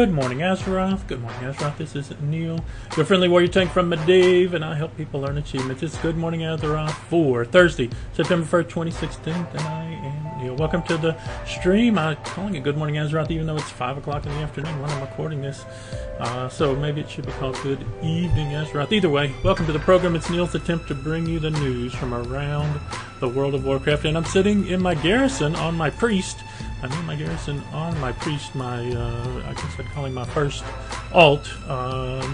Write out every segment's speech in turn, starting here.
Good morning, Azeroth. Good morning, Azeroth. This is Neall, your friendly warrior tank from Medivh, and I help people learn achievements. It's Good Morning Azeroth for Thursday, September 1st, 2016, and I am Neall. Welcome to the stream. I'm calling it Good Morning Azeroth, even though it's 5 o'clock in the afternoon when I'm recording this. So maybe it should be called Good Evening Azeroth. Either way, welcome to the program. It's Neal's attempt to bring you the news from around the world of Warcraft, and I'm sitting in my garrison on my priest. I'm in my garrison on my priest, I guess I'd call him my first alt,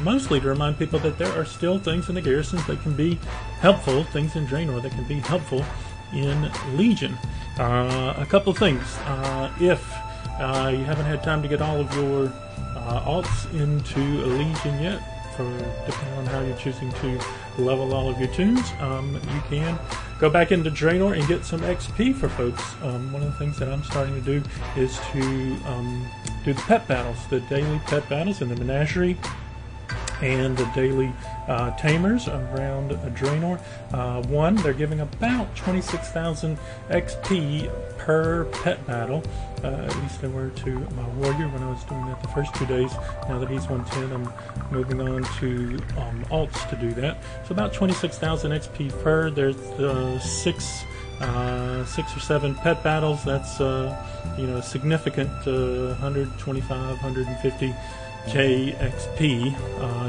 mostly to remind people that there are still things in the garrisons that can be helpful, things in Draenor that can be helpful in Legion. A couple of things. If you haven't had time to get all of your alts into Legion yet, depending on how you're choosing to level all of your tunes, you can go back into Draenor and get some XP for folks. One of the things that I'm starting to do is to do the pet battles, the daily pet battles in the menagerie, and the daily tamers around Draenor. They're giving about 26,000 XP per pet battle. At least they were to my warrior when I was doing that the first 2 days. Now that he's 110, I'm moving on to alts to do that. So about 26,000 XP per. There's 6 or 7 pet battles. That's significant 125, 150 KXP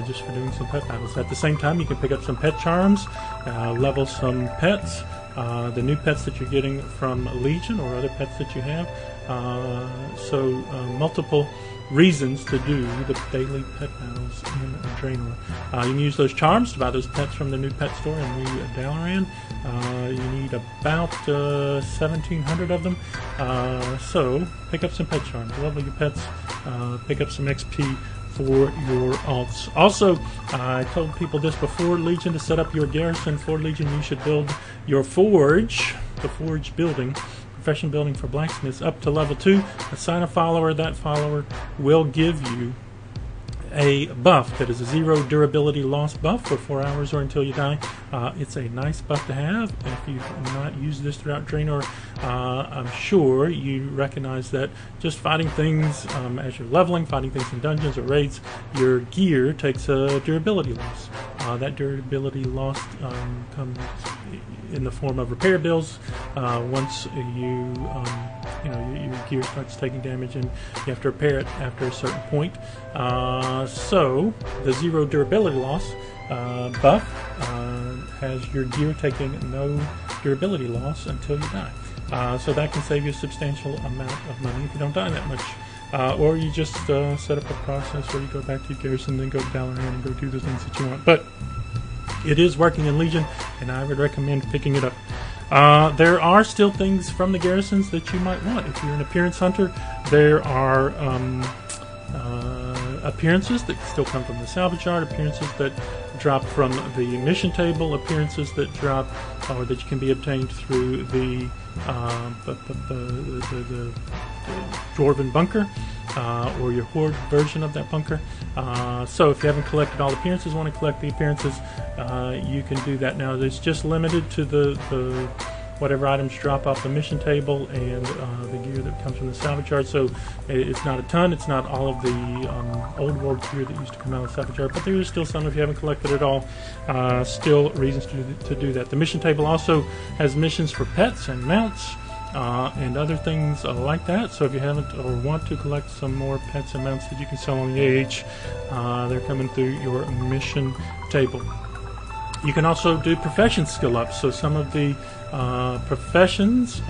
just for doing some pet battles. At the same time, you can pick up some pet charms, level some pets, the new pets that you're getting from Legion or other pets that you have. Multiple reasons to do the daily pet battles in Draenor. You can use those charms to buy those pets from the new pet store in New Dalaran. You need about 1,700 of them. So pick up some pet charms, level your pets, pick up some XP for your alts. Also, I told people this before Legion, to set up your garrison for Legion, you should build your forge, the forge building, profession building for blacksmiths, up to level 2. Assign a follower. That follower will give you a buff that is a 0 durability loss buff for 4 hours or until you die. It's a nice buff to have. If you've not used this throughout Draenor, I'm sure you recognize that just fighting things as you're leveling, fighting things in dungeons or raids, your gear takes a durability loss. That durability loss comes in the form of repair bills. Once your gear starts taking damage and you have to repair it after a certain point. So the 0 durability loss buff has your gear taking no durability loss until you die. So that can save you a substantial amount of money if you don't die that much. Or you just set up a process where you go back to your garrison, then go to Dalaran and go do the things that you want. But it is working in Legion, and I would recommend picking it up. There are still things from the garrisons that you might want. If you're an appearance hunter, there are appearances that still come from the salvage yard, appearances that drop from the mission table, appearances that drop or that can be obtained through the Dwarven bunker, or your horde version of that bunker. So if you haven't collected all the appearances, want to collect the appearances, you can do that now. It's just limited to the whatever items drop off the mission table and the gear that comes from the salvage yard. So it's not a ton. It's not all of the old world gear that used to come out of the salvage yard, but there is still some if you haven't collected it all. Still reasons to do that. The mission table also has missions for pets and mounts, and other things like that. So if you haven't or want to collect some more pets and mounts that you can sell on the AH, they're coming through your mission table. You can also do profession skill ups. So some of the professions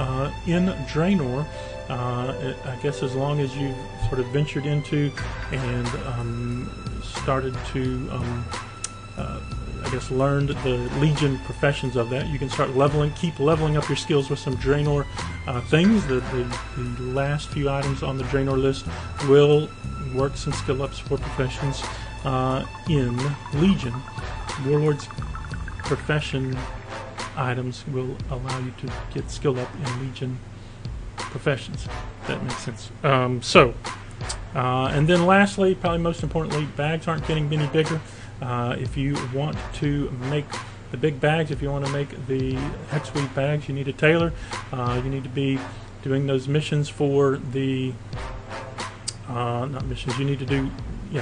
in Draenor, I guess as long as you've sort of ventured into and started to learned the Legion professions of that, you can start keep leveling up your skills with some Draenor things. The last few items on the Draenor list will work some skill ups for professions in Legion. Warlord's profession items will allow you to get skill up in Legion professions. If that makes sense. And then lastly, probably most importantly, bags aren't getting any bigger. If you want to make the big bags, if you want to make the hexweave bags, you need a tailor. You need to be doing those missions for the not missions. You need to do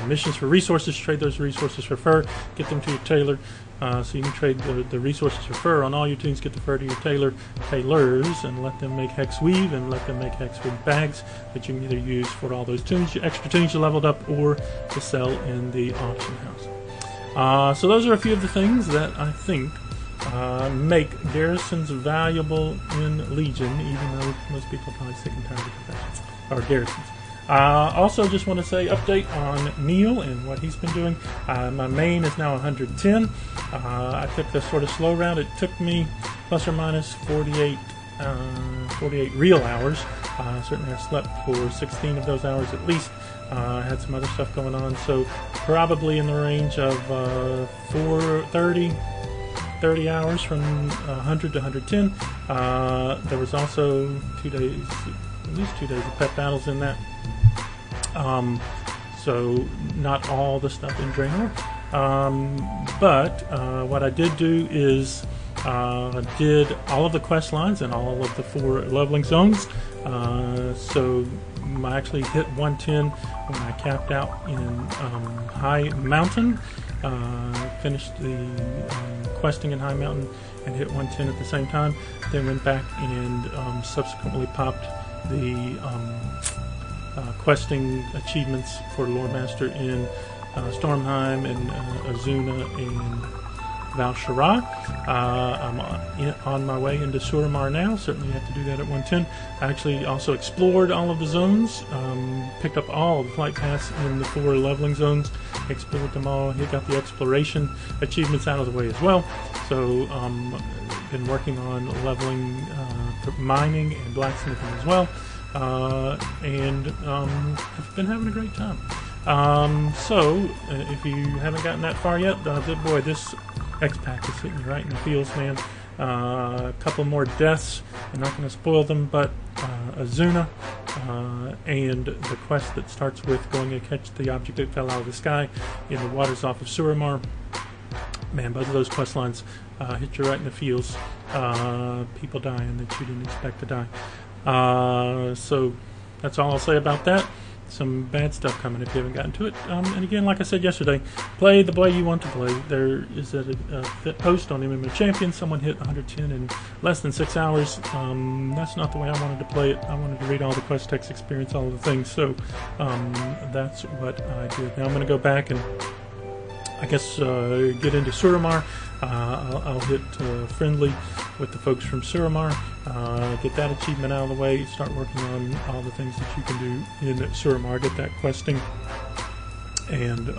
missions for resources. Trade those resources for fur. Get them to your tailor. So you can trade the resources for fur on all your tunes. Get the fur to your tailors, and let them make hex weave, and let them make hex weave bags that you can either use for all those tunes, your extra tunes you leveled up, or to sell in the auction house. So those are a few of the things that I think make garrisons valuable in Legion, even though most people are probably sick and tired of that, or garrisons. Also, just want to say update on Neall and what he's been doing. My main is now 110. I took the sort of slow route. It took me plus or minus 48 real hours. Certainly I slept for 16 of those hours at least. I had some other stuff going on, so probably in the range of 30 hours from 100 to 110. There was also at least two days of pet battles in that. So not all the stuff in Draenor. But what I did do is did all of the quest lines and all of the 4 leveling zones. So I actually hit 110 when I capped out in High Mountain. Finished the questing in High Mountain and hit 110 at the same time. Then went back and subsequently popped the questing achievements for Lord Master in Stormheim and Azuna and Val'Sharah. I'm on my way into Suramar now. Certainly have to do that at 110. I actually also explored all of the zones, picked up all of the flight paths in the 4 leveling zones, explored them all. He got the exploration achievements out of the way as well. So been working on leveling mining and blacksmithing as well. And have been having a great time. So if you haven't gotten that far yet, boy, this X-Pack is hitting you right in the feels, man. A couple more deaths. I'm not going to spoil them, but Azuna and the quest that starts with going to catch the object that fell out of the sky in the waters off of Suramar. Man, both of those quest lines hit you right in the feels. People dying that you didn't expect to die. So that's all I'll say about that. Some bad stuff coming if you haven't gotten to it. And again, like I said yesterday, play the way you want to play. There is a post on MMA Champions. Someone hit 110 in less than 6 hours. That's not the way I wanted to play it. I wanted to read all the quest text, experience all of the things. So that's what I did. Now I'm going to go back and I guess get into Suramar. I'll hit friendly with the folks from Suramar, get that achievement out of the way, start working on all the things that you can do in Suramar, get that questing and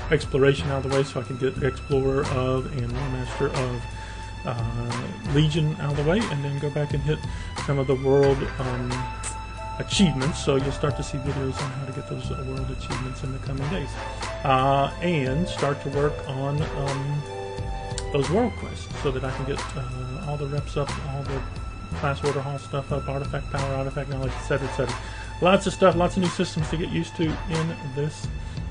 exploration out of the way so I can get Explorer of and War Master of Legion out of the way, and then go back and hit some of the world achievements. So you'll start to see videos on how to get those world achievements in the coming days, and start to work on those world quests so that I can get all the reps up, all the class order hall stuff up, artifact power, artifact knowledge, etc., etc. Lots of stuff, lots of new systems to get used to in this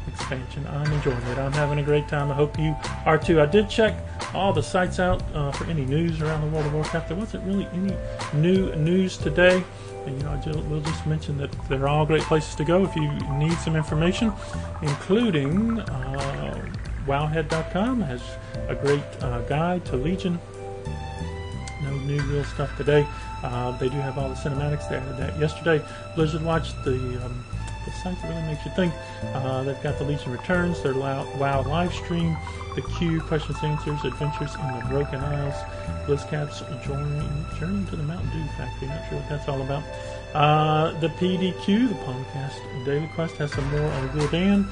expansion. I'm enjoying it. I'm having a great time. I hope you are too. I did check all the sites out for any news around the World of Warcraft. There wasn't really any new news today. And, we'll just mention that they're all great places to go if you need some information, including Wowhead.com has a great guide to Legion. No new real stuff today. They do have all the cinematics. They added that yesterday. Blizzard Watch, the site that really makes you think. They've got the Legion Returns, their WoW live stream, the Q questions and answers, adventures in the Broken Isles, BlizzCap's Journey to the Mountain Dew Factory. Not sure what that's all about. The PDQ, the Palmcast Daily Quest, has some more on Gul'dan.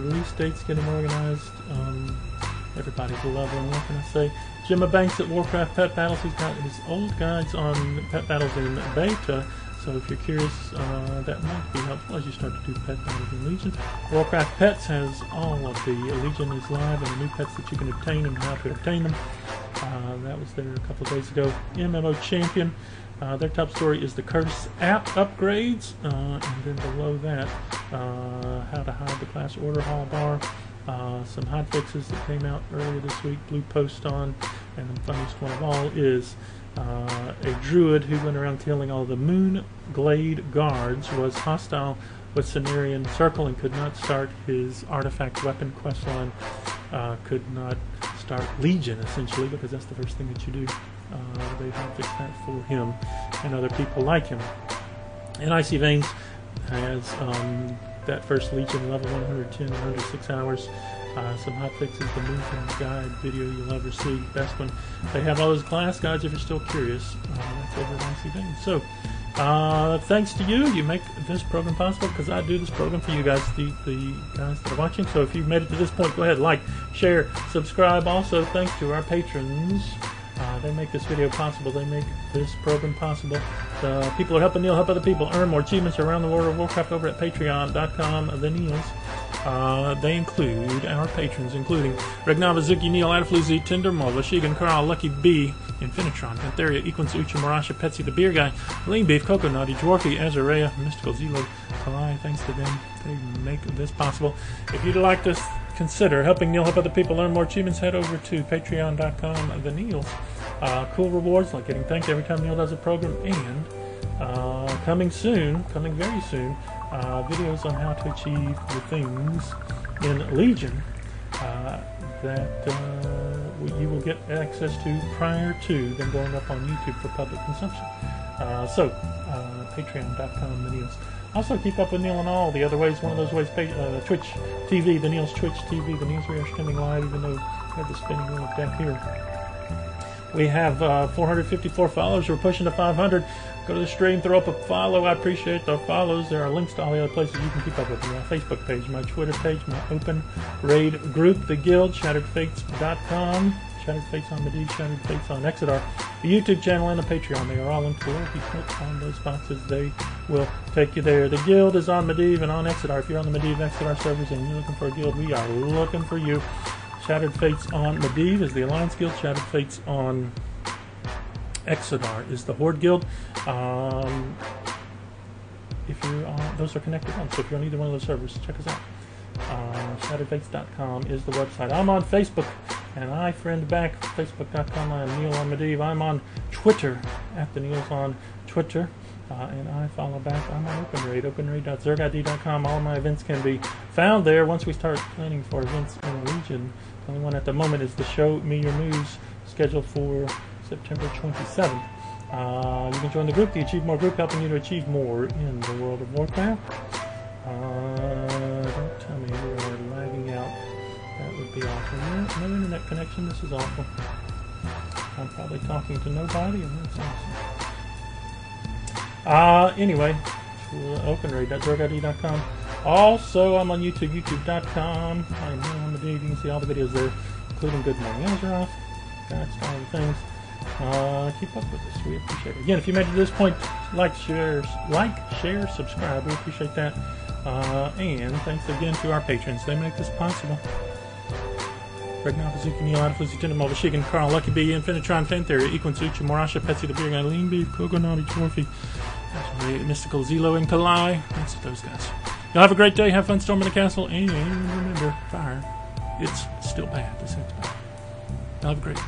Release dates getting organized. Everybody's leveling. What can I say? Gemma Banks at Warcraft Pet Battles. He's got his old guides on pet battles in beta. So if you're curious, that might be helpful as you start to do pet battles in Legion. Warcraft Pets has all of the Legion is live and the new pets that you can obtain and how to obtain them. That was there a couple of days ago. MMO Champion. Their top story is the Curse app upgrades, and then below that, how to hide the class order hall bar, some hotfixes that came out earlier this week, blue post on, and the funniest one of all is a druid who went around killing all the Moon Glade guards was hostile with Cenarian Circle and could not start his artifact weapon quest line, could not start Legion, essentially, because that's the first thing that you do. They have fixed that for him and other people like him. And Icy Veins has that first Legion level 110 in under 6 hours. Some hot fixes, the movement guide video you'll ever see. Best one. They have all those class guides if you're still curious. That's over at Icy Veins. So, thanks to you. You make this program possible because I do this program for you guys, the guys that are watching. So if you've made it to this point, go ahead, like, share, subscribe. Also, thanks to our patrons. They make this video possible. They make this program possible. The people are helping Neall help other people earn more achievements around the world of Warcraft over at patreon.com. The Nealls. They include our patrons, including Regnava, Zuki, Neall, Adafluzi, Tinder, Mulva, Shigan, Carl, Lucky B, Infinitron, Pantheria, Equins, Ucha, Marasha, Petsy, the Beer Guy, Lean Beef, Coco Naughty, Dwarfy, Azarea, Mystical, Zelo, Kalai. Thanks to them. They make this possible. If you'd like to consider helping Neall help other people learn more achievements, head over to patreon.com. The Nealls. Cool rewards like getting thanked every time Neall does a program, and coming very soon, videos on how to achieve the things in Legion that you will get access to prior to them going up on YouTube for public consumption. Patreon.com, the Nealls. Also, keep up with Neall and all the other ways. One of those ways, Twitch TV, the Neal's Twitch TV, the Neal's we are streaming live, even though we have the spinning wheel of death here. We have 454 followers. We're pushing to 500. Go to the stream, throw up a follow. I appreciate the follows. There are links to all the other places you can keep up with me. My Facebook page, my Twitter page, my open raid group, the guild, ShatteredFates.com, Shattered Fates on Medivh, Shattered Fates on Exodar, the YouTube channel, and the Patreon. They are all linked below. If you click on those boxes, they will take you there. The guild is on Medivh and on Exodar. If you're on the Medivh Exodar servers and you're looking for a guild, we are looking for you. Shattered Fates on Medivh is the Alliance Guild. Shattered Fates on Exodar is the Horde Guild. If you're on, those are connected on. So if you're on either one of those servers, check us out. ShatteredFates.com is the website. I'm on Facebook, and I friend back. Facebook.com. I am Neall on Medivh. I'm on Twitter at the Nealls on Twitter. And I follow back. I'm on OpenRaid, openraid.zergid.com. All my events can be found there once we start planning for events in Legion. The only one at the moment is the Show Me Your Moves, scheduled for September 27th. You can join the group, the Achieve More group, helping you to achieve more in the World of Warcraft. Don't tell me we are lagging out. That would be awful. No internet connection. This is awful. I'm probably talking to nobody, and that's awesome. Anyway, openraid.zergid.com. Also, I'm on YouTube, youtube.com. I'm on Medivh. You can see all the videos there, including Good Morning Azeroth, guides to all the things. Keep up with us. We appreciate it. Again, if you made it to this point, like, share, subscribe. We appreciate that. And thanks again to our patrons. They make this possible. Regnava, Zuki, Neall, Adafluzi, Tinder, Mulva, Shigan, Carl, Lucky B, Infinitron, Pantheria, Equins, Ucha, Marasha, Petsy, the Beer Guy, Lean Beef, Coco Naughty, Dwarfy, Mystical, Zelo, and Kalai. Thanks to those guys. Y'all have a great day. Have fun storming the castle. And remember, fire, it's still bad. This thing's bad. Y'all have a great day.